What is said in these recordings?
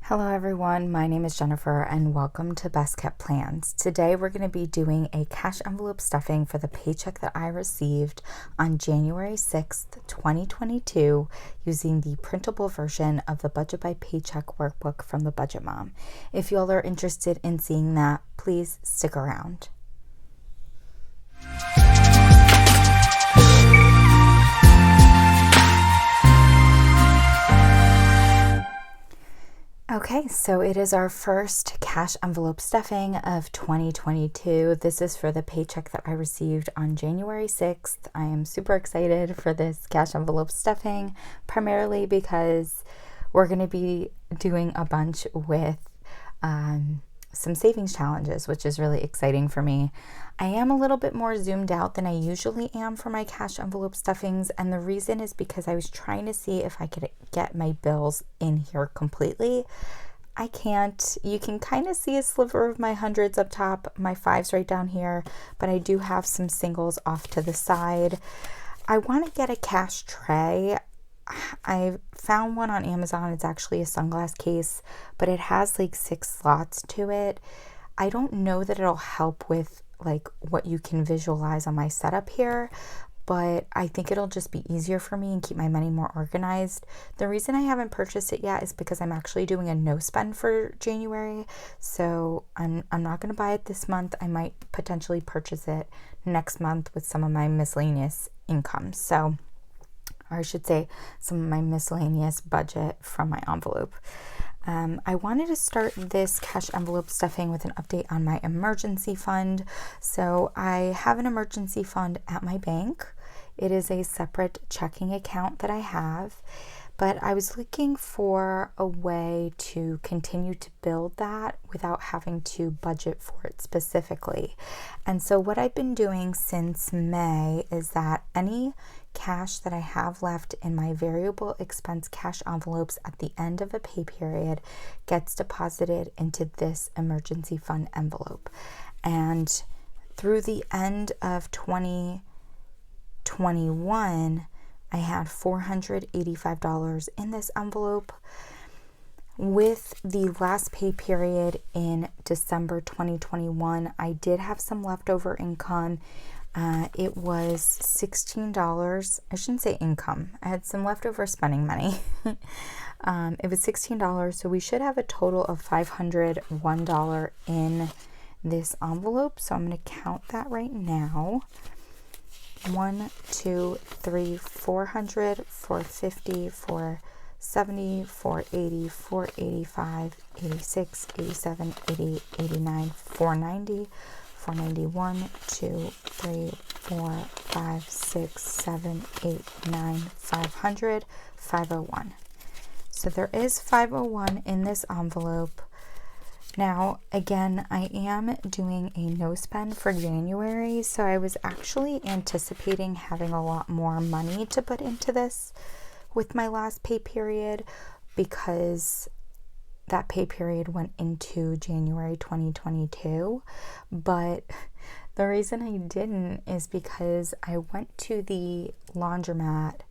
Hello everyone, my name is Jennifer and welcome to Best Kept Plans. Today we're going to be doing a cash envelope stuffing for the paycheck that I received on January 6th, 2022 using the printable version of the Budget by Paycheck Workbook from the Budget Mom. If y'all are interested in seeing that, please stick around. Okay, so it is our first cash envelope stuffing of 2022. This is for the paycheck that I received on January 6th. I am super excited for this cash envelope stuffing, primarily because we're going to be doing a bunch with some savings challenges, which is really exciting for me. I am a little bit more zoomed out than I usually am for my cash envelope stuffings, and the reason is because I was trying to see if I could get my bills in here completely. I can't. You can kind of see a sliver of my hundreds up top, my fives right down here, but I do have some singles off to the side. I want to get a cash tray. I found one on Amazon. It's actually a sunglass case, but it has like 6 slots to it. I don't know that it'll help with like what you can visualize on my setup here, but I think it'll just be easier for me and keep my money more organized. The reason I haven't purchased it yet is because I'm actually doing a no spend for January. So I'm not going to buy it this month. I might potentially purchase it next month with some of my miscellaneous income. Or I should say some of my miscellaneous budget from my envelope. I wanted to start this cash envelope stuffing with an update on my emergency fund. So I have an emergency fund at my bank. It is a separate checking account that I have, but I was looking for a way to continue to build that without having to budget for it specifically. And so what I've been doing since May is that any cash that I have left in my variable expense cash envelopes at the end of a pay period gets deposited into this emergency fund envelope. And through the end of 2021, I had $485 in this envelope. With the last pay period in December 2021, I did have some leftover income. It was $16. I shouldn't say income. I had some leftover spending money. It was $16, so we should have a total of $501 in this envelope. So I'm going to count that right now. 1, 2, 3, 400, 450, 470, 480, 485, 86, 87, 88, 89, 490, 491, 2, 3, 4, 5, 6, 7, 8, 9, 500, 501. So there is 501 in this envelope. Now, again, I am doing a no spend for January, so I was actually anticipating having a lot more money to put into this with my last pay period because that pay period went into January 2022. But the reason I didn't is because I went to the laundromat.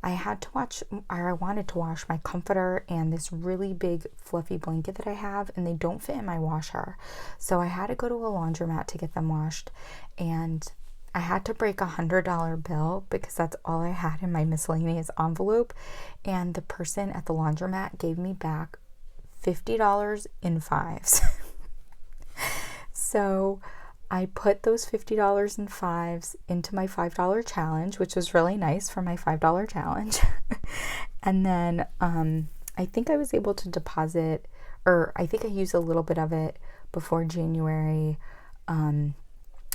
I wanted to wash my comforter and this really big fluffy blanket that I have, and they don't fit in my washer. So I had to go to a laundromat to get them washed, and I had to break $100 bill because that's all I had in my miscellaneous envelope. And the person at the laundromat gave me back $50 in fives. So I put those $50 in fives into my $5 challenge, which was really nice for my $5 challenge. And then I think I was able to deposit, or I think I used a little bit of it before January on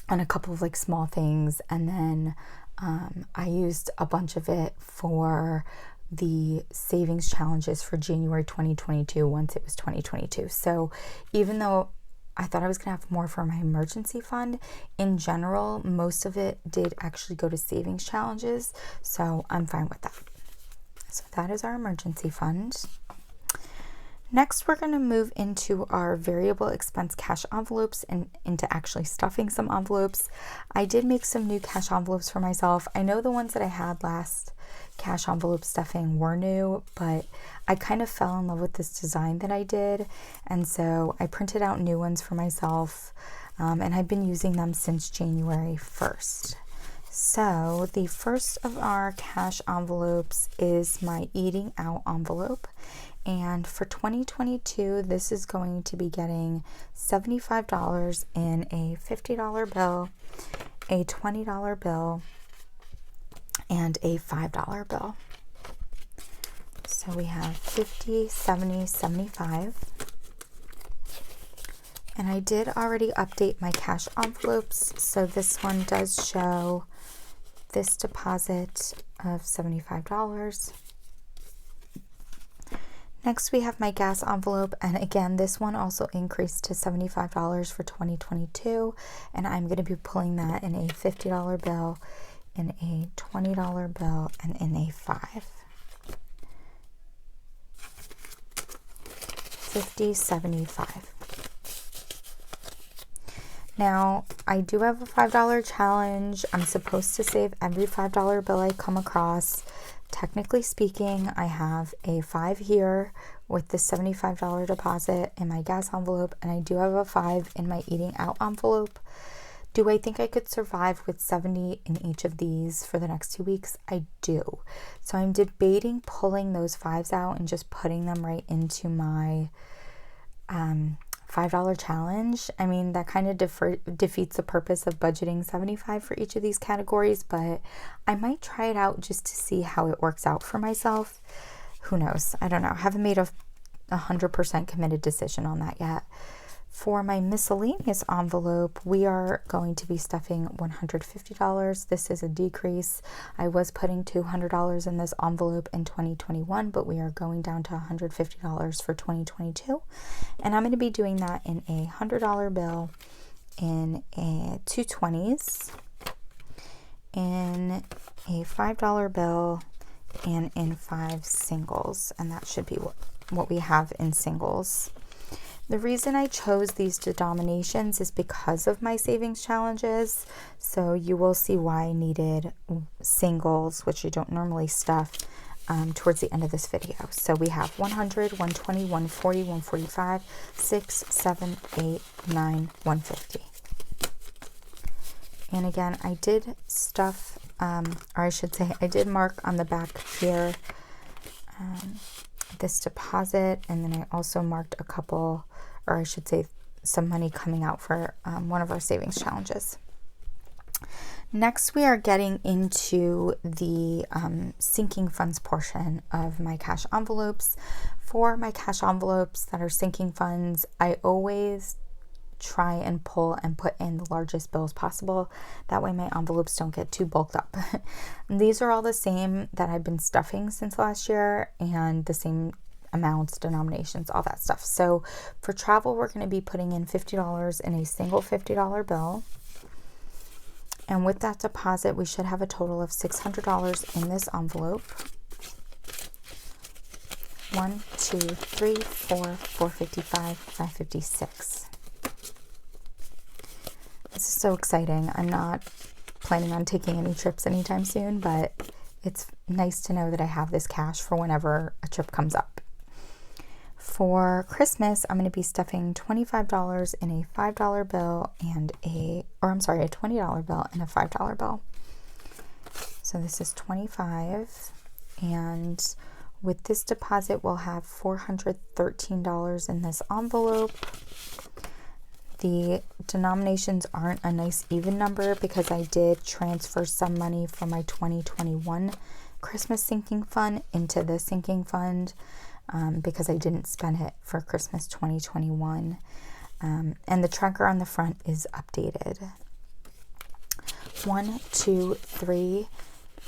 a couple of like small things. And then I used a bunch of it for the savings challenges for January 2022 once it was 2022. So even though I thought I was going to have more for my emergency fund, in general, most of it did actually go to savings challenges. So I'm fine with that. So that is our emergency fund. Next, we're going to move into our variable expense cash envelopes and into actually stuffing some envelopes. I did make some new cash envelopes for myself. I know the ones that I had last cash envelope stuffing were new, but I kind of fell in love with this design that I did, and so I printed out new ones for myself, and I've been using them since January 1st. So the first of our cash envelopes is my eating out envelope, and for 2022 this is going to be getting $75 in a $50 bill, a $20 bill, and a $5 bill. So we have 50, 70, 75. And I did already update my cash envelopes, so this one does show this deposit of $75. Next we have my gas envelope, and again this one also increased to $75 for 2022, and I'm going to be pulling that in a $50 bill, in a $20 bill, and in a 50, 75. Now, I do have a $5 challenge. I'm supposed to save every $5 bill I come across. Technically speaking, I have a 5 here with the $75 deposit in my gas envelope, and I do have a 5 in my eating out envelope. Do I think I could survive with 70 in each of these for the next 2 weeks? I do. So I'm debating pulling those 5s out and just putting them right into my $5 challenge. I mean, that kind of defeats the purpose of budgeting $75 for each of these categories, but I might try it out just to see how it works out for myself. Who knows? I don't know. I haven't made a 100% committed decision on that yet. For my miscellaneous envelope, we are going to be stuffing $150. This is a decrease. I was putting $200 in this envelope in 2021, but we are going down to $150 for 2022. And I'm going to be doing that in a $100 bill, in a 220s, in a $5 bill, and in 5 singles. And that should be what we have in singles. The reason I chose these denominations is because of my savings challenges. So you will see why I needed singles, which I don't normally stuff, towards the end of this video. So we have 100, 120, 140, 145, 6, 7, 8, 9, 150. And again, I did stuff, or I should say, I did mark on the back here this deposit, and then I also marked a couple, or I should say some money coming out for one of our savings challenges. Next, we are getting into the sinking funds portion of my cash envelopes. For my cash envelopes that are sinking funds, I always try and pull and put in the largest bills possible. That way my envelopes don't get too bulked up. These are all the same that I've been stuffing since last year, and the same amounts, denominations, all that stuff. So for travel, we're going to be putting in $50 in a single $50 bill. And with that deposit, we should have a total of $600 in this envelope. 1, 2, 3, 4, 455, 556. This is so exciting. I'm not planning on taking any trips anytime soon, but it's nice to know that I have this cash for whenever a trip comes up. For Christmas, I'm going to be stuffing $25 in a $5 bill and a $20 bill and a $5 bill. So this is 25, and with this deposit, we'll have $413 in this envelope. The denominations aren't a nice even number because I did transfer some money from my 2021 Christmas sinking fund into the sinking fund because I didn't spend it for Christmas 2021. And the tracker on the front is updated. 1, 2, 3,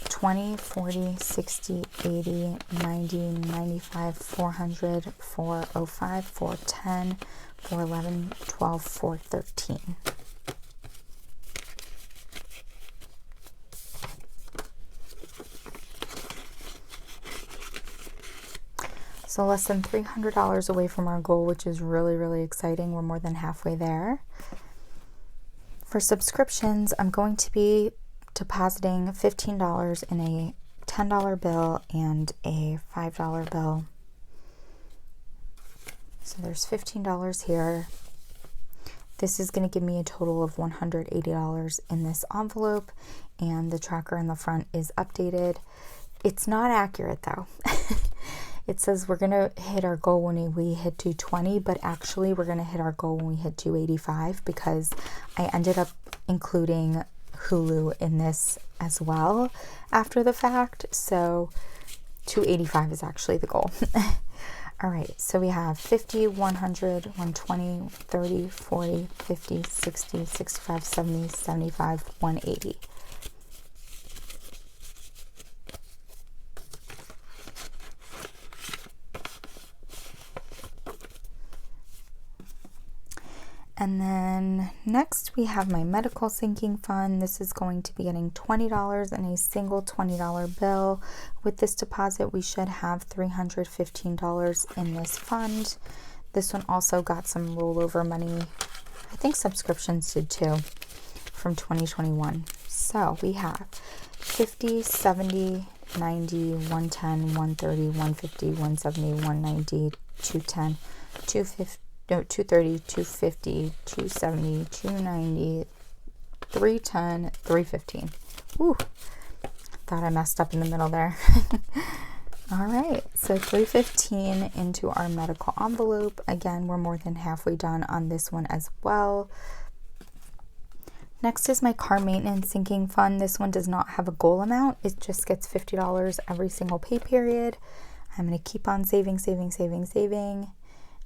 20, 40, 60, 80, 90, 95, 400, 405, 410, 411, 12, 413. So less than $300 away from our goal, which is really, really exciting. We're more than halfway there. For subscriptions, I'm going to be depositing $15 in a $10 bill and a $5 bill. So there's $15 here. This is going to give me a total of $180 in this envelope, and the tracker in the front is updated. It's not accurate though. It says we're going to hit our goal when we hit 220, but actually we're going to hit our goal when we hit 285 because I ended up including Hulu in this as well after the fact. So 285 is actually the goal. All right, so we have 50, 100, 120, 30, 40, 50, 60, 65, 70, 75, 180. And then next we have my medical sinking fund. This is going to be getting $20 in a single $20 bill. With this deposit, we should have $315 in this fund. This one also got some rollover money. I think subscriptions did too from 2021. So we have 50, 70, 90, 110, 130, 150, 170, 190, 210, 250. No, 230, 250, 270, 290, 310, 315. Woo! Thought I messed up in the middle there. All right, so 315 into our medical envelope. Again, we're more than halfway done on this one as well. Next is my car maintenance sinking fund. This one does not have a goal amount. It just gets $50 every single pay period. I'm going to keep on saving.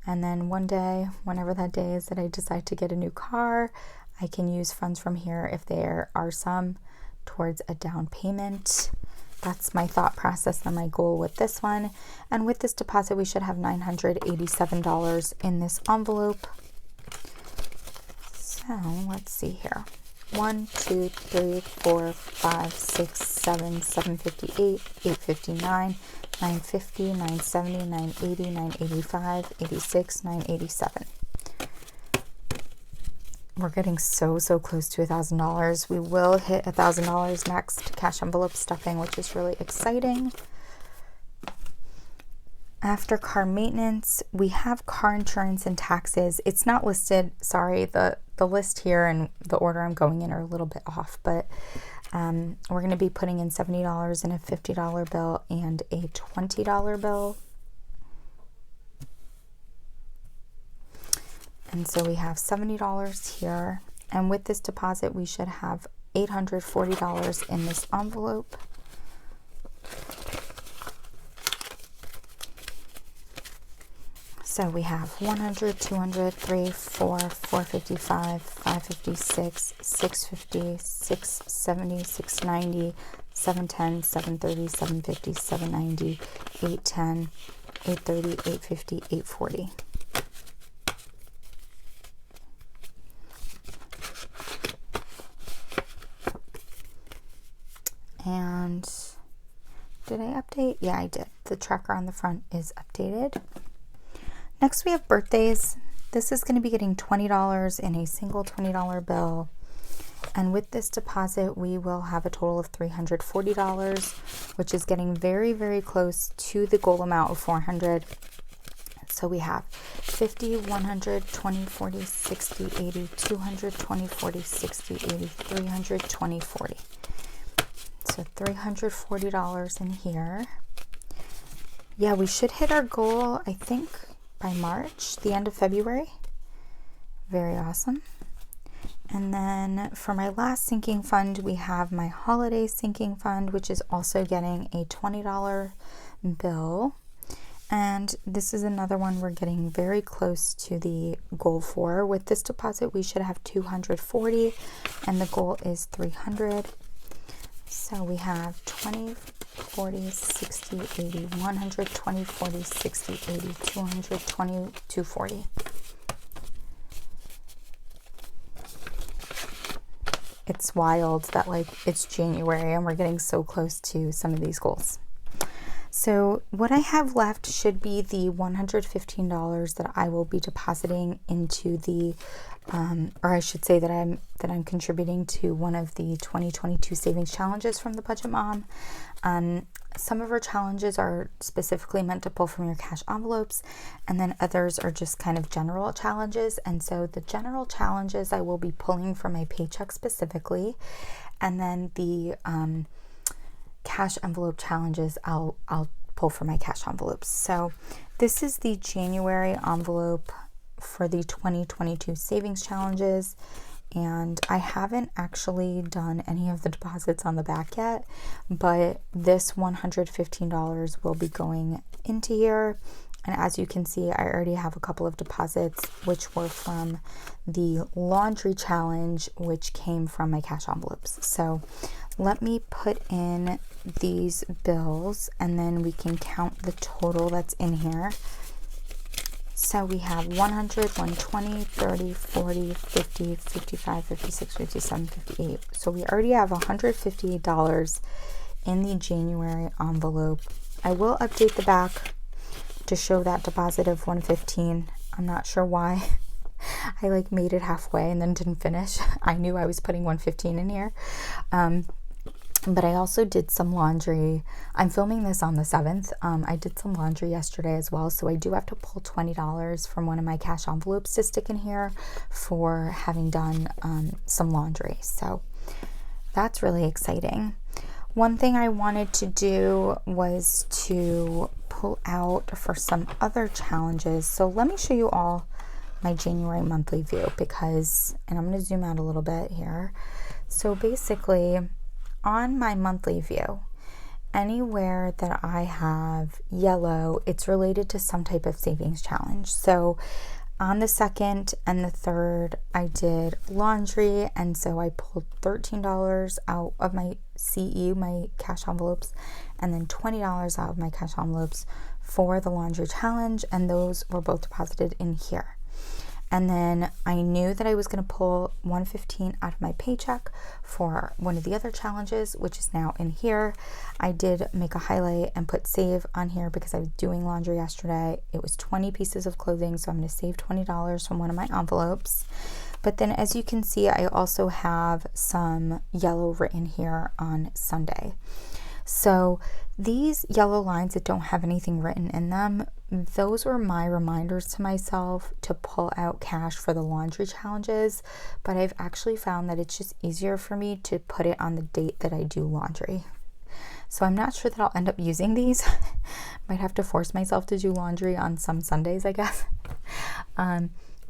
And then one day, whenever that day is that I decide to get a new car, I can use funds from here if there are some towards a down payment. That's my thought process and my goal with this one. And with this deposit, we should have $987 in this envelope. So let's see here. 1, 2, 3, 4, 5, 6, 7, 758, 859, 950, 970, 980, 985, 86, 987. We're getting so close to $1,000. We will hit $1,000 next cash envelope stuffing, which is really exciting. After car maintenance, we have car insurance and taxes. It's not listed. Sorry, the list here and the order I'm going in are a little bit off, but we're going to be putting in $70 in a $50 bill and a $20 bill. And so we have $70 here. And with this deposit, we should have $840 in this envelope. So we have 100, 200, 3, 4, 455, 556, 650, 670, 690, 710, 730, 750, 790, 810, 830, 850, 840. And did I update? Yeah, I did. The tracker on the front is updated. Next, we have birthdays. This is going to be getting $20 in a single $20 bill. And with this deposit, we will have a total of $340, which is getting very close to the goal amount of $400. So we have 50, 100, 20, 40, 60, 80, 200, 20, 40, 60, 80, 300, 20, 40. So $340 in here. Yeah, we should hit our goal, I think, by March, the end of February. Very awesome. And then for my last sinking fund, we have my holiday sinking fund, which is also getting a $20 bill. And this is another one we're getting very close to the goal for. With this deposit, we should have $240, and the goal is $300. So we have 20, 40, 60, 80, 100, 20, 40, 60, 80, 200, 20, 240. It's wild that like it's January and we're getting so close to some of these goals. So what I have left should be the $115 that I will be depositing into the, or I should say that I'm contributing to one of the 2022 savings challenges from the Budget Mom. Some of our challenges are specifically meant to pull from your cash envelopes, and then others are just kind of general challenges. And so the general challenges I will be pulling from my paycheck specifically, and then the cash envelope challenges I'll pull from my cash envelopes. So this is the January envelope for the 2022 savings challenges, and I haven't actually done any of the deposits on the back yet, but this $115 will be going into here. And as you can see, I already have a couple of deposits which were from the laundry challenge, which came from my cash envelopes. So let me put in these bills and then we can count the total that's in here. So we have 100, 120, 30, 40, 50, 55, 56, 57, 58. So we already have $158 in the January envelope. I will update the back to show that deposit of 115. I'm not sure why. I made it halfway and then didn't finish. I knew I was putting 115 in here. But I also did some laundry. I'm filming this on the 7th. I did some laundry yesterday as well. So I do have to pull $20 from one of my cash envelopes to stick in here for having done some laundry. So that's really exciting. One thing I wanted to do was to pull out for some other challenges. So let me show you all my January monthly view and I'm going to zoom out a little bit here. So basically, on my monthly view, anywhere that I have yellow, it's related to some type of savings challenge. So on the 2nd and the 3rd, I did laundry, and so I pulled $13 out of my CE, my cash envelopes, and then $20 out of my cash envelopes for the laundry challenge, and those were both deposited in here. And then I knew that I was going to pull $115 out of my paycheck for one of the other challenges, which is now in here. I did make a highlight and put save on here because I was doing laundry yesterday. It was 20 pieces of clothing, so I'm going to save $20 from one of my envelopes. But then as you can see, I also have some yellow written here on Sunday. So these yellow lines that don't have anything written in them, those were my reminders to myself to pull out cash for the laundry challenges, but I've actually found that it's just easier for me to put it on the date that I do laundry. So I'm not sure that I'll end up using these. Might have to force myself to do laundry on some Sundays, I guess.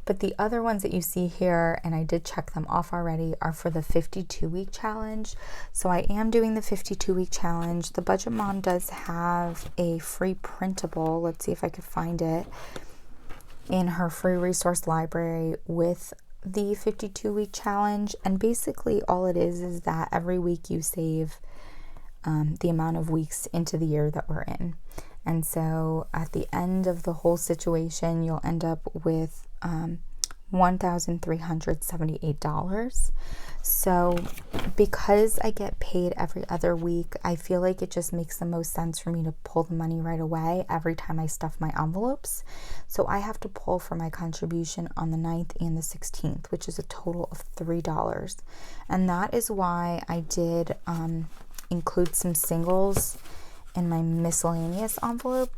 But the other ones that you see here, and I did check them off already, are for the 52-week challenge. So I am doing the 52-week challenge. The Budget Mom does have a free printable. Let's see if I could find it in her free resource library with the 52-week challenge. And basically all it is that every week you save the amount of weeks into the year that we're in. And so at the end of the whole situation, you'll end up with $1,378. So because I get paid every other week, I feel like it just makes the most sense for me to pull the money right away every time I stuff my envelopes. So I have to pull for my contribution on the 9th and the 16th, which is a total of $3. And that is why I did include some singles in my miscellaneous envelope.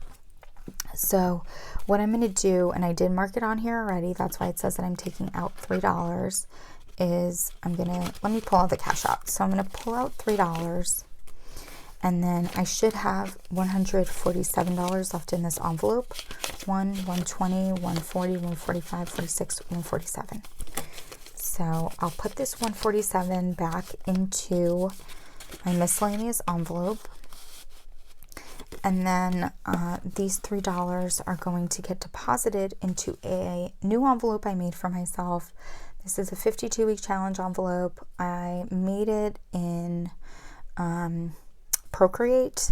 So what I'm going to do, and I did mark it on here already, that's why it says that I'm taking out $3, is let me pull out the cash out. So I'm going to pull out $3, and then I should have $147 left in this envelope. 120, 140, 145, 46, 147. So I'll put this 147 back into my miscellaneous envelope. And then these $3 are going to get deposited into a new envelope I made for myself. This is a 52-week challenge envelope. I made it in Procreate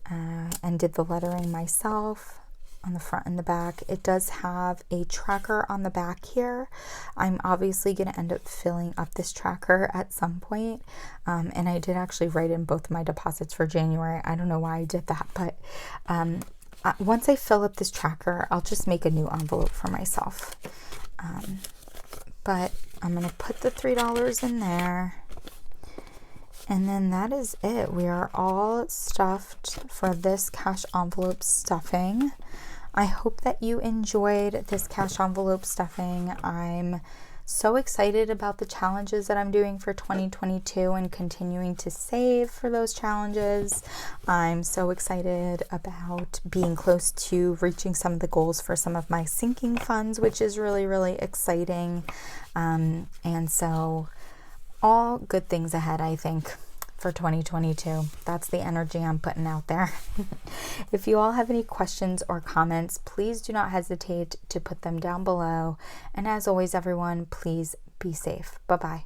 and did the lettering myself. on the front and the back. It does have a tracker on the back here. I'm obviously going to end up filling up this tracker at some point. And I did actually write in both of my deposits for January. I don't know why I did that, but once I fill up this tracker, I'll just make a new envelope for myself. But I'm going to put the $3 in there. And then that is it. We are all stuffed for this cash envelope stuffing. I hope that you enjoyed this cash envelope stuffing. I'm so excited about the challenges that I'm doing for 2022 and continuing to save for those challenges. I'm so excited about being close to reaching some of the goals for some of my sinking funds, which is really, really exciting. And so all good things ahead, I think, for 2022. That's the energy I'm putting out there. If you all have any questions or comments, please do not hesitate to put them down below. And as always, everyone, please be safe. Bye-bye.